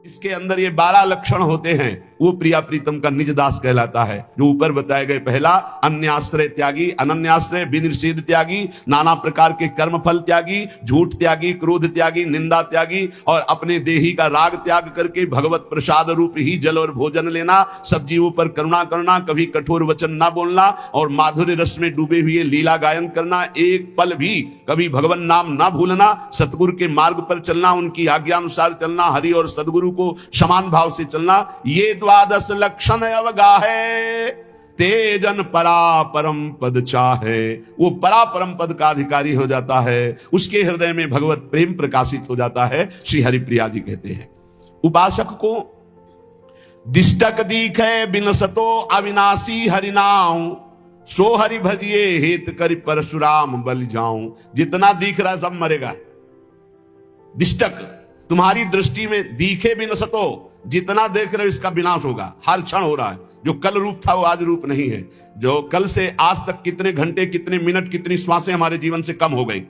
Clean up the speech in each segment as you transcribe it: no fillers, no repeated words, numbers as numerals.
इसके अंदर ये 12 लक्षण होते हैं, वो प्रिया प्रीतम का निज दास कहलाता है। जो ऊपर बताए गए, पहला अन्याश्रय त्यागी, अनन्याश्रय विनिषेध त्यागी, नाना प्रकार के कर्म फल त्यागी, झूठ त्यागी, क्रोध त्यागी, निंदा त्यागी, और अपने देही का राग त्याग करके भगवत प्रसाद रूप ही जल और भोजन लेना, सब जीवों पर करुणा करना, कभी कठोर वचन ना बोलना, और माधुर्य रस में डूबे हुए लीला गायन करना, एक पल भी कभी भगवान नाम ना भूलना, सतगुरु के मार्ग पर चलना, उनकी आज्ञा अनुसार चलना, हरि और सदगुरु को समान भाव से चलना, ये 12 लक्षण अवगाहे, तेजन परापरम पद चाहे। वो परापरम पद का अधिकारी हो जाता है, उसके हृदय में भगवत प्रेम प्रकाशित हो जाता है। श्री हरिप्रिया जी कहते हैं, उपासक को दिष्टक दीखे बिनसतो अविनाशी हरिनाम, सो हरि भजिए हेत करि परशुराम बलि जाऊं। जितना दिख रहा है सब मरेगा। दिष्टक, तुम्हारी दृष्टि में दिखे बिनसतो, जितना देख रहे हो इसका विनाश होगा, हर क्षण हो रहा है। जो कल रूप था वो आज रूप नहीं है। जो कल से आज तक कितने घंटे, कितने मिनट, कितनी श्वासें हमारे जीवन से कम हो गई,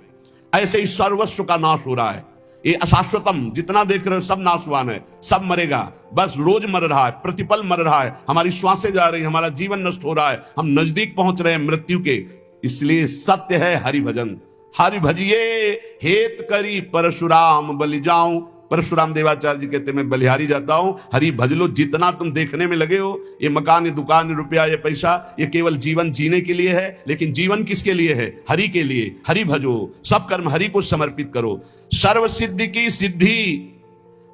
ऐसे ही सर्वस्व का नाश हो रहा है। ये अशाश्वतम, जितना देख रहे हो सब नाशवान है, सब मरेगा। बस रोज मर रहा है, प्रतिपल मर रहा है, हमारी श्वासें जा रही, हमारा जीवन नष्ट हो रहा है, हम नजदीक पहुंच रहे हैं मृत्यु के। इसलिए सत्य है हरि भजन। हरि भजिए हेत करी परशुराम बलि जाऊं। परशुराम देवाचार्य जी कहते मैं बलिहारी जाता हूं, हरि भज लो। जितना तुम देखने में लगे हो, ये मकान, ये दुकान, ये रुपया, ये पैसा, ये केवल जीवन जीने के लिए है, लेकिन जीवन किसके लिए है? हरि के लिए। हरि भजो, सब कर्म हरि को समर्पित करो। सर्व सिद्धि की सिद्धि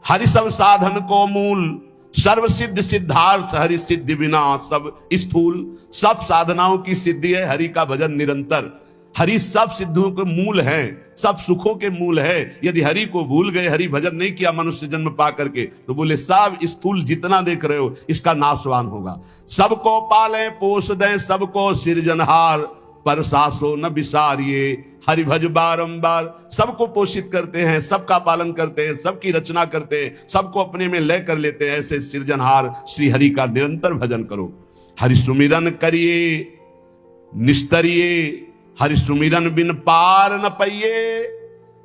हरि सब साधन को मूल, सर्व सिद्ध सिद्धार्थ हरि सिद्धि बिना सब स्थूल। सब साधनाओं की सिद्धि है हरि का भजन निरंतर। हरि सब सिद्धों के मूल है, सब सुखों के मूल है। यदि हरि को भूल गए, हरि भजन नहीं किया मनुष्य जन्म पा करके, तो बोले सब स्थूल जितना देख रहे हो इसका नाशवान होगा। सबको पाले पोस दे, सबको सृजनहार, पर सासो न विसारिए हरि भज बारंबार। सबको पोषित करते हैं, सबका पालन करते हैं, सबकी रचना करते हैं, सबको अपने में लय कर लेते हैं। ऐसे सृजनहार श्री हरि का निरंतर भजन करो। हरि सुमिरन करिए निस्तरिए, हरि सुमिरन बिन पार न पाइए।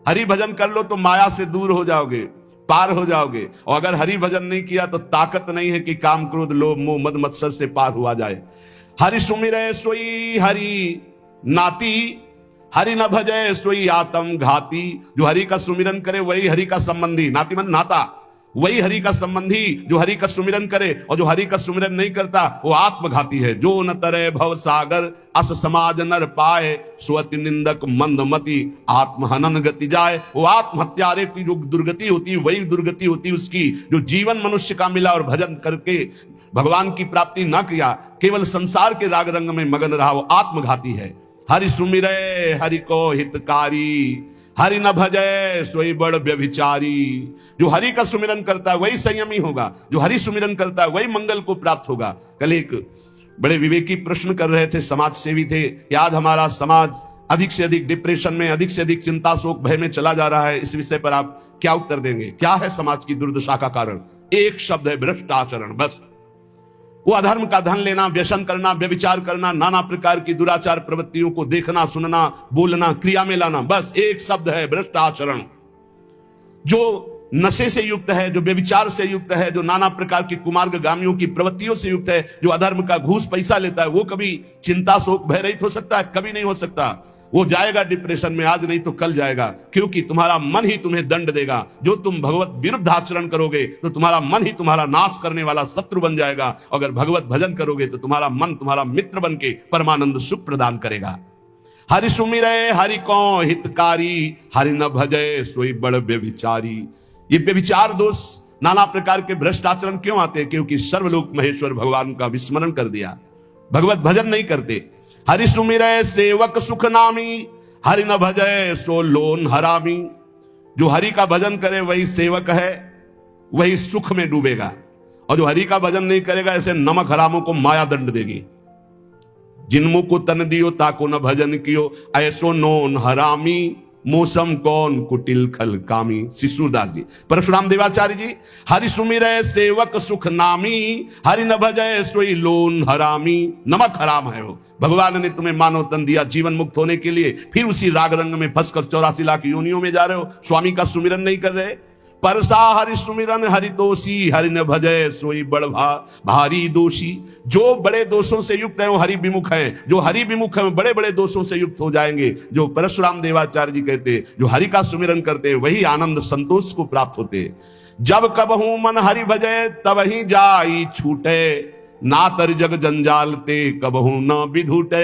हरि भजन कर लो तो माया से दूर हो जाओगे, पार हो जाओगे। और अगर हरि भजन नहीं किया तो ताकत नहीं है कि काम क्रोध लोभ मोह मद मत्सर से पार हुआ जाए। हरि सुमिरे सोई हरि नाती, हरि न भजे सोई आत्म घाती। जो हरि का सुमिरन करे वही हरि का संबंधी, नाती मन नाता, वही हरि का संबंधी जो हरि का सुमिरन करे, और जो हरि का सुमिरन नहीं करता वो आत्मघाती है। जो न तरे भव सागर अस समाज नर पाए, स्वति निंदक मंदमति आत्महनन गति जाए। वो आत्महत्यारे की जो दुर्गति होती है वही दुर्गति होती है उसकी, जो जीवन मनुष्य का मिला और भजन करके भगवान की प्राप्ति ना किया, केवल संसार के राग रंग में मगन रहा, वो आत्मघाती है। हरि सुमिरे हरि को हितकारी, हरि न भजय सोई बड़ व्यभिचारी। जो हरि का सुमिरन करता है वही संयमी होगा, जो हरि सुमिरन करता है वही मंगल को प्राप्त होगा। कल एक बड़े विवेकी प्रश्न कर रहे थे, समाज सेवी थे, याद हमारा समाज अधिक से अधिक डिप्रेशन में, अधिक से अधिक चिंता शोक भय में चला जा रहा है। इस विषय पर आप क्या उत्तर देंगे? क्या है समाज की दुर्दशा का कारण? एक शब्द है, भ्रष्ट आचरण। बस वो अधर्म का धन लेना, व्यसन करना, व्यभिचार करना, नाना प्रकार की दुराचार प्रवृत्तियों को देखना, सुनना, बोलना, क्रिया में लाना, बस एक शब्द है, भ्रष्ट आचरण। जो नशे से युक्त है, जो व्यभिचार से युक्त है, जो नाना प्रकार की कुमार्गामियों की प्रवृत्तियों से युक्त है, जो अधर्म का घूस पैसा लेता है, वो कभी चिंता शोक भय रहित हो सकता है? कभी नहीं हो सकता। वो जाएगा डिप्रेशन में, आज नहीं तो कल जाएगा, क्योंकि तुम्हारा मन ही तुम्हें दंड देगा। जो तुम भगवत विरुद्ध आचरण करोगे तो तुम्हारा मन ही तुम्हारा नाश करने वाला शत्रु बन जाएगा। अगर भगवत भजन करोगे तो तुम्हारा मन तुम्हारा मित्र बन के परमानंद सुख प्रदान करेगा। हरि सुमिरे हरि को हितकारी, हरि न भजय सोई बड़ व्यभिचारी। ये व्यभिचार दोष, नाना प्रकार के भ्रष्ट आचरण क्यों आते हैं? क्योंकि सर्वलोक महेश्वर भगवान का विस्मरण कर दिया, भगवत भजन नहीं करते। हरि सुमिरे सेवक सुख नामी, हरि न भजय सो लोन हरामी। जो हरि का भजन करे वही सेवक है, वही सुख में डूबेगा, और जो हरि का भजन नहीं करेगा ऐसे नमक हरामों को माया दंड देगी। जिनमु को तन दियो ताको न भजन कियो, ऐसो नोन हरामी। मौसम कौन कुटिल खल कामी। शिशुदास जी, परशुराम देवाचार्य जी, हरि सुमिरे सेवक सुख नामी, हरि न भजय सोई लोन हरामी। नमक हराम है वो। भगवान ने तुम्हें मानव तन दिया जीवन मुक्त होने के लिए, फिर उसी राग रंग में फंसकर 84 लाख योनियों में जा रहे हो, स्वामी का सुमिरन नहीं कर रहे। परसा हरि सुमिरन हरि दोषी, हरि न भजय सोई बड़ भारी दोषी। जो बड़े दोषों से युक्त है वो हरि विमुख हैं, जो हरि विमुख है बड़े बड़े दोषों से युक्त हो जाएंगे। जो परशुराम देवाचार्य जी कहते, जो हरि का सुमिरन करते हैं वही आनंद संतोष को प्राप्त होते। जब कबहू मन हरि भजय तब ही जाई छूटे, ना तर जग जंजाल ते कबहू न विधूटे।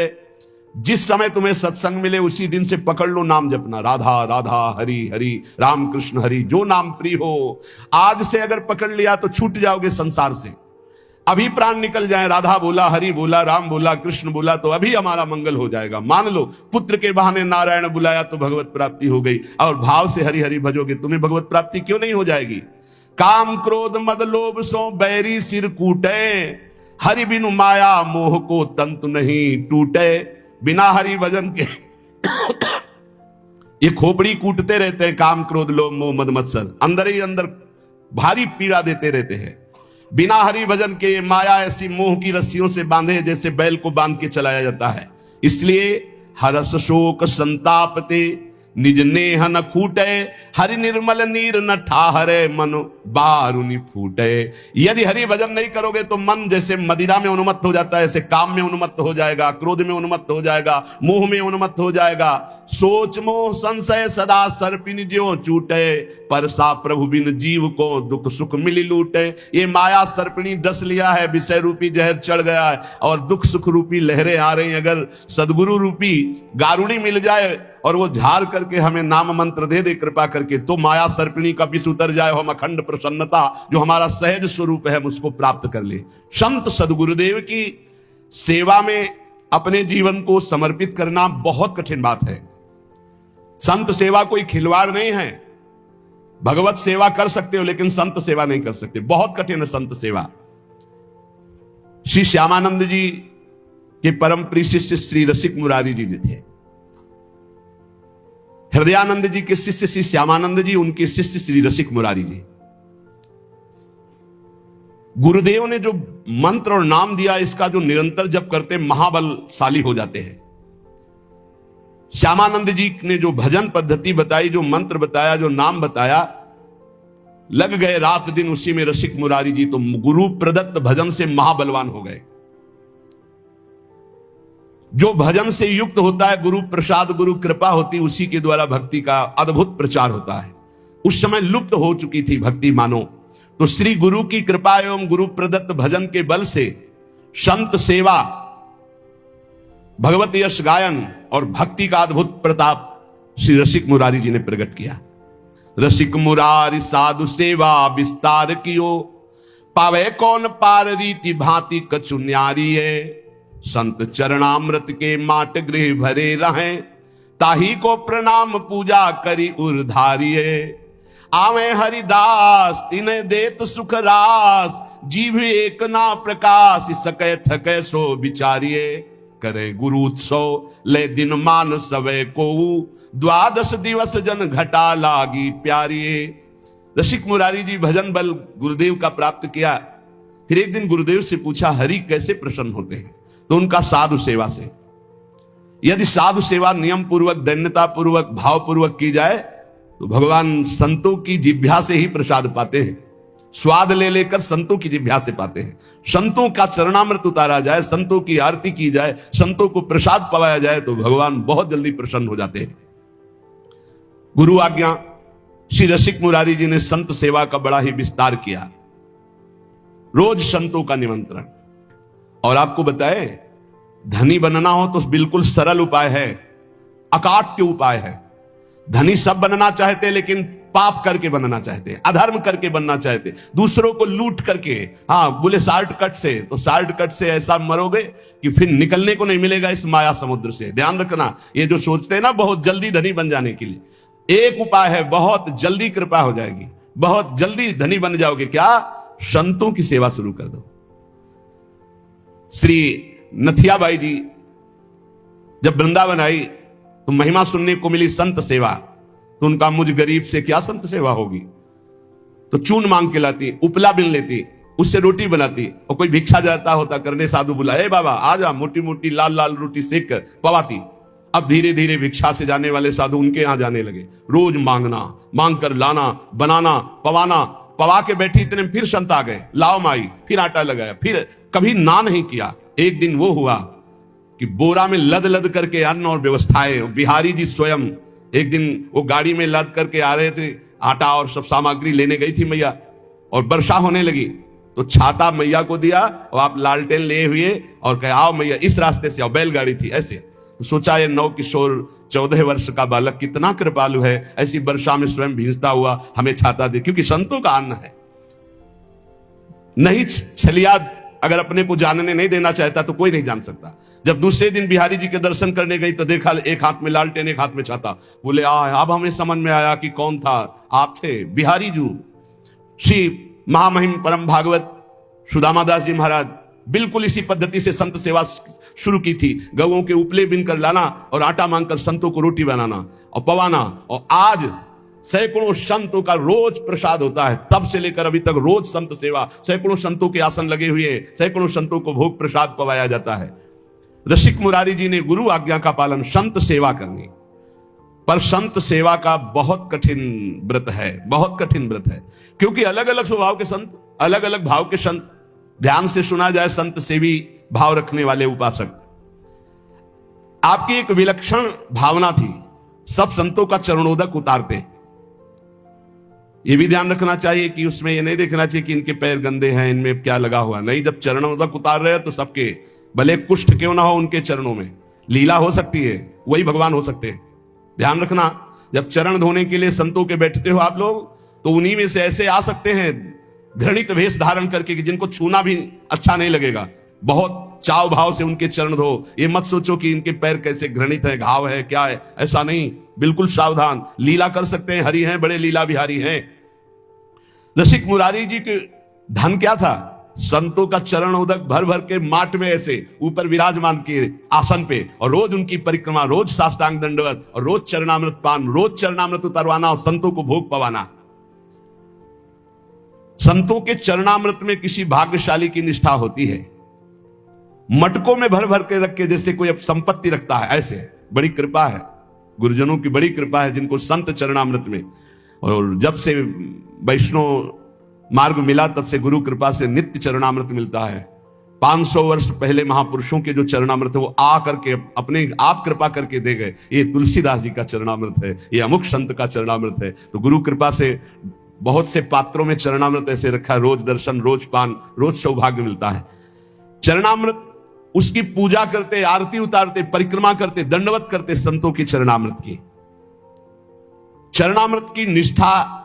जिस समय तुम्हें सत्संग मिले उसी दिन से पकड़ लो नाम जपना, राधा राधा हरि हरि राम कृष्ण हरि, जो नाम प्रिय हो। आज से अगर पकड़ लिया तो छूट जाओगे संसार से। अभी प्राण निकल जाए, राधा बोला, हरि बोला, राम बोला, कृष्ण बोला तो अभी हमारा मंगल हो जाएगा। मान लो पुत्र के बहाने नारायण बुलाया तो भगवत प्राप्ति हो गई, और भाव से हरि हरि भजोगे तुम्हें भगवत प्राप्ति क्यों नहीं हो जाएगी। काम क्रोध मद लोभ सो बैरी सिर कूटे, हरि बिनु माया मोह को तंतु नहीं टूटे। बिना हरि भजन के ये खोपड़ी कूटते रहते हैं, काम क्रोध लोभ मोह मद मत्सर अंदर ही अंदर भारी पीड़ा देते रहते हैं। बिना हरि भजन के माया ऐसी मोह की रस्सियों से बांधे जैसे बैल को बांध के चलाया जाता है। इसलिए हर्ष शोक संतापते निज नेह न खूटे, हरि निर्मल नीर न ठाहरे मन बारुनि फूटे। यदि हरि भजन नहीं करोगे तो मन जैसे मदिरा में उन्मत्त हो जाता है, ऐसे काम में उन्मत्त हो जाएगा, क्रोध में उन्मत्त हो जाएगा, मोह में उन्मत्त हो जाएगा। सोच मोह संशय सदा सर्पिन ज्यों चूटे, परसा प्रभु बिन जीव को दुख सुख मिली लूटे। ये माया सर्पिणी डस लिया है, विषय रूपी जहर चढ़ गया है और दुख सुख रूपी लहरें आ रही। अगर सदगुरु रूपी गारुड़ी मिल जाए और वो झाड़ करके हमें नाम मंत्र दे दे कृपा करके, तो माया सर्पिणी का विष उतर जाए, हम अखंड प्रसन्नता जो हमारा सहज स्वरूप है हम उसको प्राप्त कर ले। संत सदगुरुदेव की सेवा में अपने जीवन को समर्पित करना बहुत कठिन बात है। संत सेवा कोई खिलवाड़ नहीं है। भगवत सेवा कर सकते हो लेकिन संत सेवा नहीं कर सकते, बहुत कठिन है संत सेवा। श्री श्यामानंद जी के परम प्रिय शिष्य श्री रसिक मुरारी जी थे। हृदयानंद जी के शिष्य श्री श्यामानंद जी, उनके शिष्य श्री रसिक मुरारी जी। गुरुदेव ने जो मंत्र और नाम दिया इसका जो निरंतर जप करते महाबलशाली हो जाते हैं। श्यामानंद जी ने जो भजन पद्धति बताई, जो मंत्र बताया, जो नाम बताया, लग गए रात दिन उसी में रसिक मुरारी जी तो गुरु प्रदत्त भजन से महाबलवान हो गए। जो भजन से युक्त होता है, गुरु प्रसाद गुरु कृपा होती, उसी के द्वारा भक्ति का अद्भुत प्रचार होता है। उस समय लुप्त हो चुकी थी भक्ति मानो, तो श्री गुरु की कृपा एवं गुरु प्रदत्त भजन के बल से संत सेवा, भगवत यश गायन और भक्ति का अद्भुत प्रताप श्री रसिक मुरारी जी ने प्रकट किया। रसिक मुरारी साधु सेवा विस्तार कियो, पावे कौन पार रीति भांति कछु न्यारी है। संत चरणामृत के माट गृह भरे रहें, ताही को प्रणाम पूजा करी उर्धारिये। आवे हरिदास तिने देत सुख रास, जीव एक ना प्रकाश सके थके सो बिचारिये। करे गुरु उत्सव ले दिन मान सवे को, द्वादश दिवस जन घटा लागी प्यारिये। रसिक मुरारी जी भजन बल गुरुदेव का प्राप्त किया। फिर एक दिन गुरुदेव से पूछा, हरि कैसे प्रसन्न होते हैं? तो उनका साधु सेवा से। यदि साधु सेवा नियम पूर्वक, दैन्यता पूर्वक, भाव पूर्वक की जाए तो भगवान संतों की जिह्वा से ही प्रसाद पाते हैं। स्वाद ले लेकर संतों की जिह्वा से पाते हैं। संतों का चरणामृत उतारा जाए, संतों की आरती की जाए, संतों को प्रसाद पवाया जाए तो भगवान बहुत जल्दी प्रसन्न हो जाते हैं। गुरु आज्ञा श्री रसिक मुरारी जी ने संत सेवा का बड़ा ही विस्तार किया। रोज संतों का निमंत्रण। और आपको बताए, धनी बनना हो तो बिल्कुल सरल उपाय है, अकाट्य उपाय है। धनी सब बनना चाहते लेकिन पाप करके बनना चाहते, अधर्म करके बनना चाहते, दूसरों को लूट करके। हाँ, बोले शॉर्टकट से, तो शॉर्टकट से ऐसा मरोगे कि फिर निकलने को नहीं मिलेगा इस माया समुद्र से। ध्यान रखना, ये जो सोचते हैं ना बहुत जल्दी धनी बन जाने के लिए, एक उपाय है, बहुत जल्दी कृपा हो जाएगी, बहुत जल्दी धनी बन जाओगे। क्या? संतों की सेवा शुरू कर दो। श्री नथियाबाई जी जब वृंदावन आई तो महिमा सुनने को मिली संत सेवा, तो उनका मुझ गरीब से क्या संत सेवा होगी। तो चून मांग के लाती, उपला बिन लेती, उससे रोटी बनाती, और कोई भिक्षा जाता होता करने, साधु बुलाए, बाबा आ जा, मोटी मोटी लाल लाल रोटी सेक कर पवाती। अब धीरे धीरे भिक्षा से जाने वाले साधु उनके यहां जाने लगे, रोज मांगना, मांग कर लाना, बनाना, पवाना, पवा के बैठी, इतने में फिर संत आ गए, लाओ माई, फिर आटा लगाया, फिर कभी ना नहीं किया। एक दिन वो हुआ कि बोरा में लद लद करके अन्न और व्यवस्थाएं, बिहारी जी स्वयं एक दिन वो गाड़ी में लद करके आ रहे थे, आटा और सब सामग्री लेने गई थी मैया, और वर्षा होने लगी तो छाता मैया को दिया और आप लालटेन लिए हुए और कहे आओ मैया इस रास्ते से आओ, बैलगाड़ी थी ऐसे। तो सोचा ये 9 किशोर 14 वर्ष का बालक कितना कृपालु है, ऐसी वर्षा में स्वयं भींजता हुआ हमें छाता दे, क्योंकि संतों का अन्न है। नहीं छलिया अगर अपने को जानने नहीं देना चाहता तो कोई नहीं जान सकता। जब दूसरे दिन बिहारी जी के दर्शन करने गई तो देखा एक हाथ में लालटेन एक हाथ में छाता। बोले अब हमें समझ में आया कि कौन था, आप थे बिहारी जी। श्री महामहिम परम भागवत सुदामा दास जी महाराज बिल्कुल इसी पद्धति से संत सेवा शुरू की थी। गवों के उपले बिनकर लाना और आटा मांगकर संतों को रोटी बनाना और पवाना, और आज सैकड़ों संतों का रोज प्रसाद होता है। तब से लेकर अभी तक रोज संत सेवा, सैकड़ों संतों के आसन लगे हुए, सैकड़ों संतों को भोग प्रसाद पवाया जाता है। रसिक मुरारी जी ने गुरु आज्ञा का पालन, संत सेवा करनी, पर संत सेवा का बहुत कठिन व्रत है, बहुत कठिन व्रत है, क्योंकि अलग अलग स्वभाव के संत, अलग अलग भाव के संत। ध्यान से सुना जाए, संत सेवी भाव रखने वाले उपासक, आपकी एक विलक्षण भावना थी, सब संतों का चरणोदक उतारते। यह भी ध्यान रखना चाहिए कि उसमें यह नहीं देखना चाहिए कि इनके पैर गंदे हैं, इनमें क्या लगा हुआ, नहीं। जब चरणोदक उतार रहे हैं तो सबके, भले कुष्ठ क्यों ना हो उनके चरणों में, लीला हो सकती है, वही भगवान हो सकते हैं। ध्यान रखना, जब चरण धोने के लिए संतों के बैठते हो आप लोग, तो उन्हीं में से ऐसे आ सकते हैं घृणित वेश धारण करके कि जिनको छूना भी अच्छा नहीं लगेगा। बहुत चाव भाव से उनके चरण धो, ये मत सोचो कि इनके पैर कैसे घृणित है, घाव है, क्या है, ऐसा नहीं। बिल्कुल सावधान, लीला कर सकते हैं, हरि हैं, बड़े लीला बिहारी हैं। रसिक मुरारी जी के धन क्या था? संतों का चरण उदक भर भर के माट में ऐसे ऊपर विराजमान किए आसन पे, और रोज उनकी परिक्रमा, रोज साष्टांग दंडवत, और रोज चरणामृत पान, रोज चरणामृत उतरवाना और संतों को भोग पवाना। संतों के चरणामृत में किसी भाग्यशाली की निष्ठा होती है। मटकों में भर भर के रख के जैसे कोई अब संपत्ति रखता है, ऐसे बड़ी कृपा है, गुरुजनों की बड़ी कृपा है जिनको संत चरणामृत में। और जब से वैष्णव मार्ग मिला तब से गुरु कृपा से नित्य चरणामृत मिलता है। 500 वर्ष पहले महापुरुषों के जो चरणामृत है वो आ करके अपने आप कृपा करके दे गए। ये तुलसीदास जी का चरणामृत है, ये अमुक संत का चरणामृत है। तो गुरु कृपा से बहुत से पात्रों में चरणामृत ऐसे रखा है, रोज दर्शन, रोज पान, रोज सौभाग्य मिलता है। चरणामृत उसकी पूजा करते, आरती उतारते, परिक्रमा करते, दंडवत करते संतों की चरणामृत की। चरणामृत की निष्ठा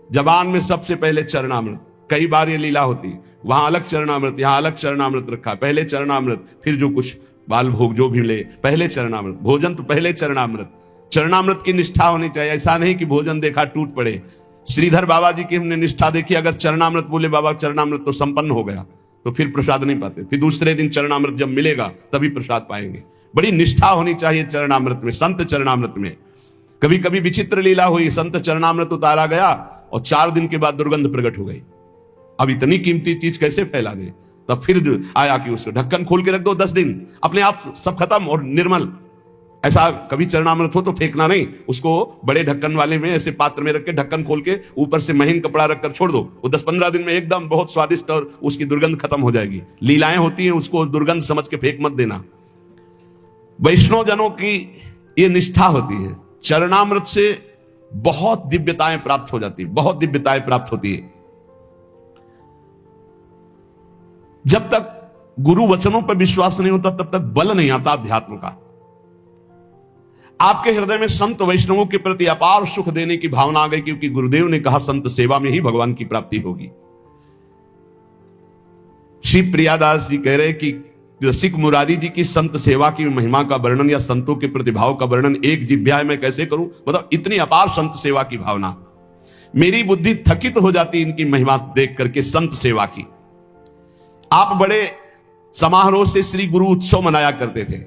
जबान में सबसे पहले चरणामृत। कई बार ये लीला होती, वहां अलग चरणामृत, यहां अलग चरणामृत रखा, पहले चरणामृत, फिर जो कुछ बाल भोग जो भी ले, पहले चरणामृत, भोजन तो पहले चरणामृत। चरणामृत की निष्ठा होनी चाहिए, ऐसा नहीं कि भोजन देखा टूट पड़े। श्रीधर बाबा जी की हमने निष्ठा देखी, अगर चरणामृत बोले बाबा चरणामृत तो संपन्न हो गया, तो फिर प्रसाद नहीं पाते, फिर दूसरे दिन चरणामृत जब मिलेगा तभी प्रसाद पाएंगे। बड़ी निष्ठा होनी चाहिए चरणामृत में, संत चरणामृत में। कभी कभी विचित्र लीला हुई, संत चरणामृत उतारा गया और 4 दिन के बाद दुर्गंध प्रकट हो गई। अब इतनी कीमती चीज कैसे फैला दे? तब फिर आया कि उसको ढक्कन खोल के रख दो, 10 दिन अपने आप सब खत्म और निर्मल। ऐसा कभी चरणामृत हो तो फेंकना नहीं, उसको बड़े ढक्कन वाले में ऐसे पात्र में रख के ढक्कन खोल के ऊपर से महीन कपड़ा रखकर छोड़ दो, वो 10-15 दिन में एकदम बहुत स्वादिष्ट और उसकी दुर्गंध खत्म हो जाएगी। लीलाएं होती हैं, उसको दुर्गंध समझ के फेंक मत देना। वैष्णव जनों की ये निष्ठा होती है, चरणामृत से बहुत दिव्यताएं प्राप्त हो जाती, बहुत दिव्यताएं प्राप्त होती है। जब तक गुरु वचनों पर विश्वास नहीं होता तब तक बल नहीं आता अध्यात्म का। आपके हृदय में संत वैष्णवों के प्रति अपार सुख देने की भावना आ गई, क्योंकि गुरुदेव ने कहा संत सेवा में ही भगवान की प्राप्ति होगी। श्री प्रियादास जी कह रहे कि रसिक मुरारी जी की संत सेवा की महिमा का वर्णन या संतों के प्रतिभाव का वर्णन एक जिह्वा में कैसे करूं, मतलब इतनी अपार संत सेवा की भावना, मेरी बुद्धि थकित हो जाती इनकी महिमा देख करके संत सेवा की। आप बड़े समारोह से श्री गुरु उत्सव मनाया करते थे,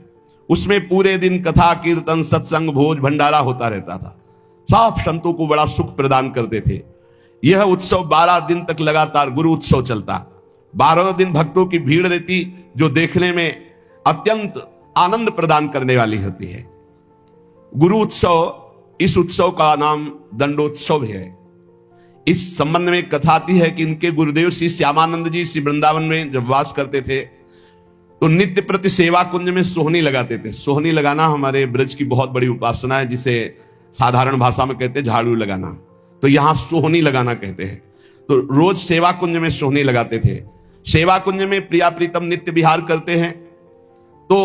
उसमें पूरे दिन कथा कीर्तन सत्संग भोज भंडारा होता रहता था, सब संतों को बड़ा सुख प्रदान करते थे। यह उत्सव 12 दिन तक लगातार गुरु उत्सव चलता, 12 दिन भक्तों की भीड़ रहती, जो देखने में अत्यंत आनंद प्रदान करने वाली होती है। गुरु उत्सव, इस उत्सव का नाम दंडोत्सव है। इस संबंध में कथा आती है कि इनके गुरुदेव श्री श्यामानंद जी श्री वृंदावन में जब वास करते थे तो नित्य प्रति सेवा कुंज में सोहनी लगाते थे। सोहनी लगाना हमारे ब्रज की बहुत बड़ी उपासना है, जिसे साधारण भाषा में कहते हैं झाड़ू लगाना, तो यहां सोहनी लगाना कहते हैं। तो रोज सेवा कुंज में सोहनी लगाते थे। सेवा कुंज में प्रिया प्रीतम नित्य विहार करते हैं, तो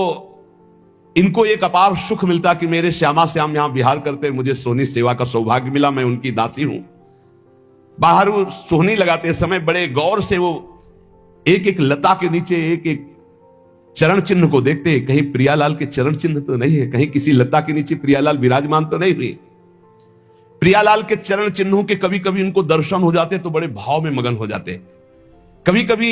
इनको एक अपार सुख मिलता कि मेरे श्यामा श्याम यहां विहार करते, मुझे सोहनी सेवा का सौभाग्य मिला, मैं उनकी दासी हूं। बाहर वो सोहनी लगाते समय बड़े गौर से वो एक एक लता के नीचे एक एक चरण चिन्ह को देखते, कहीं प्रियालाल के चरण चिन्ह तो नहीं है, कहीं किसी लता के नीचे प्रियालाल विराजमान तो नहीं हुई। प्रियालाल के चरण चिन्हों के कभी कभी उनको दर्शन हो जाते तो बड़े भाव में मगन हो जाते। कभी कभी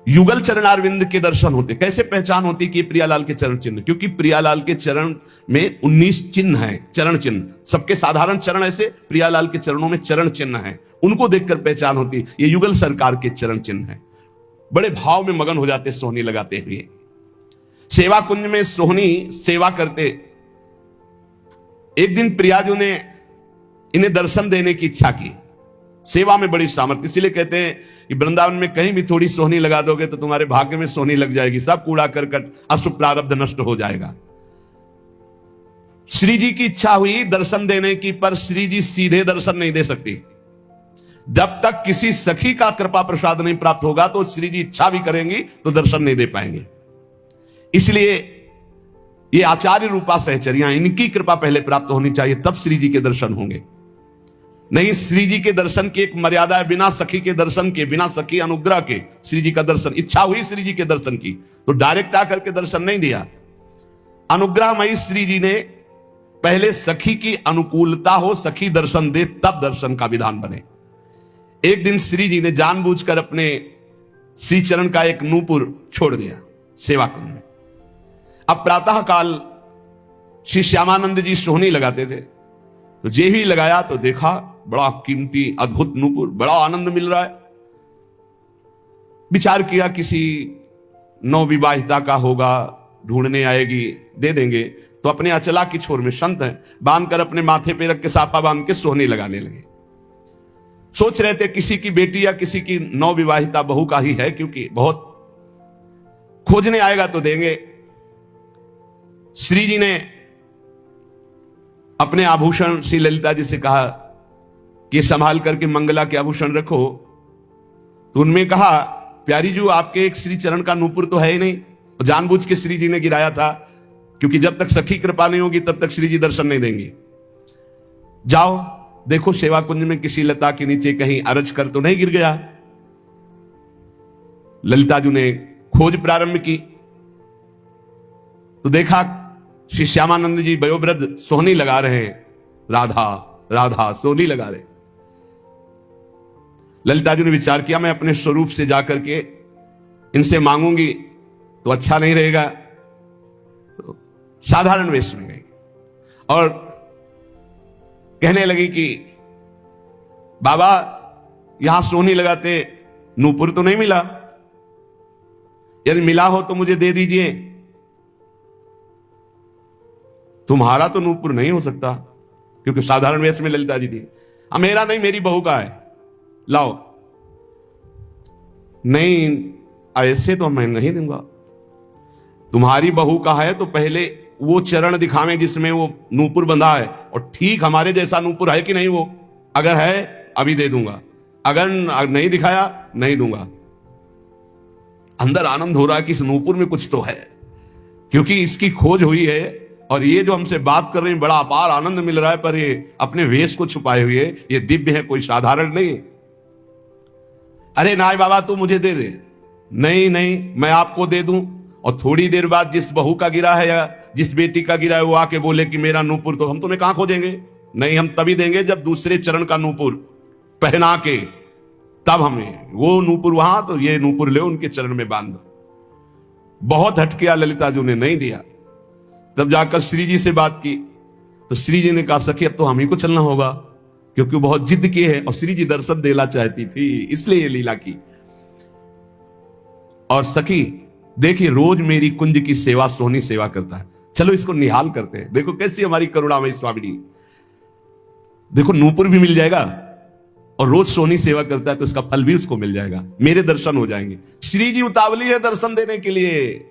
युगल चरणारविंद के दर्शन होते। कैसे पहचान होती कि प्रियालाल के चरण चिन्ह? क्योंकि प्रियालाल के चरण में 19 चिन्ह हैं, चरण चिन्ह। सबके साधारण चरण ऐसे, प्रियालाल के चरणों में चरण चिन्ह हैं, उनको देखकर पहचान होती ये युगल सरकार के चरण चिन्ह हैं। बड़े भाव में मगन हो जाते सोहनी लगाते हुए। सेवा कुंज में सोहनी सेवा करते। एक दिन प्रियाजू ने इन्हें दर्शन देने की इच्छा की। सेवा में बड़ी सामर्थ्य, इसलिए कहते हैं कि वृंदावन में कहीं भी थोड़ी सोहनी लगा दोगे तो तुम्हारे भाग्य में सोहनी लग जाएगी, सब कूड़ा करकट अशुभ प्रारब्ध नष्ट हो जाएगा। श्री जी की इच्छा हुई दर्शन देने की, पर श्री जी सीधे दर्शन नहीं दे सकती। जब तक किसी सखी का कृपा प्रसाद नहीं प्राप्त होगा तो श्री जी इच्छा भी करेंगी तो दर्शन नहीं दे पाएंगे। इसलिए ये आचार्य रूपा सहचर्या, इनकी कृपा पहले प्राप्त होनी चाहिए, तब श्री जी के दर्शन होंगे। नहीं, श्री जी के दर्शन की एक मर्यादा है, बिना सखी के दर्शन के, बिना सखी अनुग्रह के श्री जी का दर्शन। इच्छा हुई श्री जी के दर्शन की तो डायरेक्ट आकर के दर्शन नहीं दिया। अनुग्रहमयी श्री जी ने पहले सखी की अनुकूलता हो, सखी दर्शन दे, तब दर्शन का विधान बने। एक दिन श्री जी ने जानबूझकर अपने श्री चरण का एक नूपुर छोड़ दिया सेवा कुंज में। अब प्रातः काल श्री श्यामानंद जी सोहनी लगाते थे, तो जे ही लगाया तो देखा बड़ा कीमती अद्भुत नूपुर, बड़ा आनंद मिल रहा है। विचार किया किसी नवविवाहिता का होगा, ढूंढने आएगी, दे देंगे। तो अपने अचला की छोर में संत है, बांधकर अपने माथे पे रख के साफा बांध के सोहनी लगाने लगे। सोच रहे थे किसी की बेटी या किसी की नवविवाहिता बहू का ही है, क्योंकि बहुत खोजने आएगा तो देंगे। श्री जी ने अपने आभूषण श्री ललिता जी से कहा कि संभाल करके मंगला के आभूषण रखो। तो उनमें कहा, प्यारी जी आपके एक श्री चरण का नूपुर तो है ही नहीं। तो जानबूझ के श्री जी ने गिराया था, क्योंकि जब तक सखी कृपा नहीं होगी तब तक श्री जी दर्शन नहीं देंगे। जाओ देखो सेवा कुंज में किसी लता के नीचे कहीं अरज कर तो नहीं गिर गया। ललिता जी ने खोज प्रारंभ की तो देखा श्री श्यामानंद जी वयोवृद्ध सोहनी लगा रहे हैं, राधा राधा सोहनी लगा रहे। ललिता जी ने विचार किया मैं अपने स्वरूप से जाकर के इनसे मांगूंगी तो अच्छा नहीं रहेगा। तो साधारण वेश में गई और कहने लगी कि बाबा यहां सोहनी लगाते, नूपुर तो नहीं मिला, यदि मिला हो तो मुझे दे दीजिए। तुम्हारा तो नूपुर नहीं हो सकता, क्योंकि साधारण वेश में ललिता जी थी। मेरा नहीं, मेरी बहू का है, लाओ। नहीं, ऐसे तो मैं नहीं दूंगा। तुम्हारी बहू का है तो पहले वो चरण दिखावें जिसमें वो नूपुर बंधा है, और ठीक हमारे जैसा नूपुर है कि नहीं वो, अगर है अभी दे दूंगा, अगर नहीं दिखाया नहीं दूंगा। अंदर आनंद हो रहा है कि इस नूपुर में कुछ तो है, क्योंकि इसकी खोज हुई है और ये जो हमसे बात कर रहे हैं बड़ा अपार आनंद मिल रहा है, पर ये अपने वेश को छुपाए हुए ये दिव्य है, कोई साधारण नहीं। अरे नाय बाबा तू मुझे दे दे। नहीं नहीं, मैं आपको दे दूं। और थोड़ी देर बाद जिस बहू का गिरा है या जिस बेटी का गिरा है वो आके बोले कि मेरा नूपुर, तो हम तुम्हें कहां खोजेंगे? नहीं, हम तभी देंगे जब दूसरे चरण का नूपुर पहना के, तब हमें वो नूपुर वहां, तो ये नूपुर ले उनके चरण में बांध दो। बहुत हट किया, ललिता जी ने नहीं दिया। तब जाकर श्री जी से बात की तो श्री जी ने कहा सखी अब तो हम ही को चलना होगा, क्योंकि बहुत जिद की है और श्री जी दर्शन देना चाहती थी, इसलिए ये लीला की। और सखी देखिए रोज मेरी कुंज की सेवा सोहनी सेवा करता है, चलो इसको निहाल करते हैं। देखो कैसी हमारी करुणामयी स्वामिनी, देखो नूपुर भी मिल जाएगा और रोज सोहनी सेवा करता है तो इसका फल भी उसको मिल जाएगा, मेरे दर्शन हो जाएंगे। श्री जी उतावली है दर्शन देने के लिए,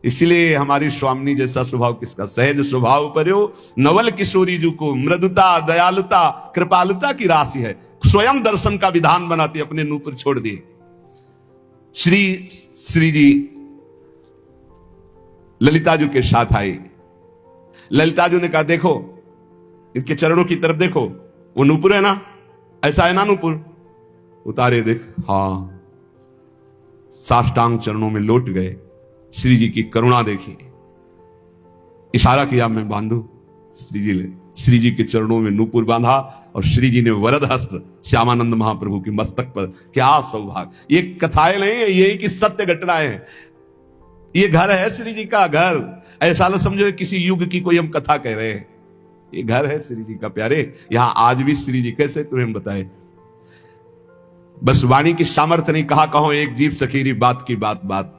इसलिए हमारी स्वामिनी जैसा स्वभाव किसका, सहज स्वभाव पर्यो नवल किशोरी जी को मृदुता दयालुता कृपालुता की राशि है, स्वयं दर्शन का विधान बनाती, अपने नूपुर छोड़ दिए। श्री जी ललिता जी के साथ आई, ललिता जी ने कहा देखो इनके चरणों की तरफ देखो, वो नूपुर है ना, ऐसा है ना नूपुर, उतारे देख, हाँ साष्टांग चरणों में लौट गए। श्री जी की करुणा देखी, इशारा किया मैं बांधू, श्री जी ने श्री जी के चरणों में नूपुर बांधा और श्री जी ने वरद हस्त श्यामानंद महाप्रभु के मस्तक पर, क्या सौभाग्य। ये कथाएं नहीं है, यही की सत्य घटनाएं हैं, ये घर है श्री जी का घर, ऐसा न समझो किसी युग की कोई हम कथा कह रहे हैं, ये घर है श्री जी का प्यारे। यहां आज भी श्री जी कैसे तुम्हें बताए, बस वाणी की सामर्थ्य नहीं, कहा कहो एक जीव सखीरी बात की बात बात।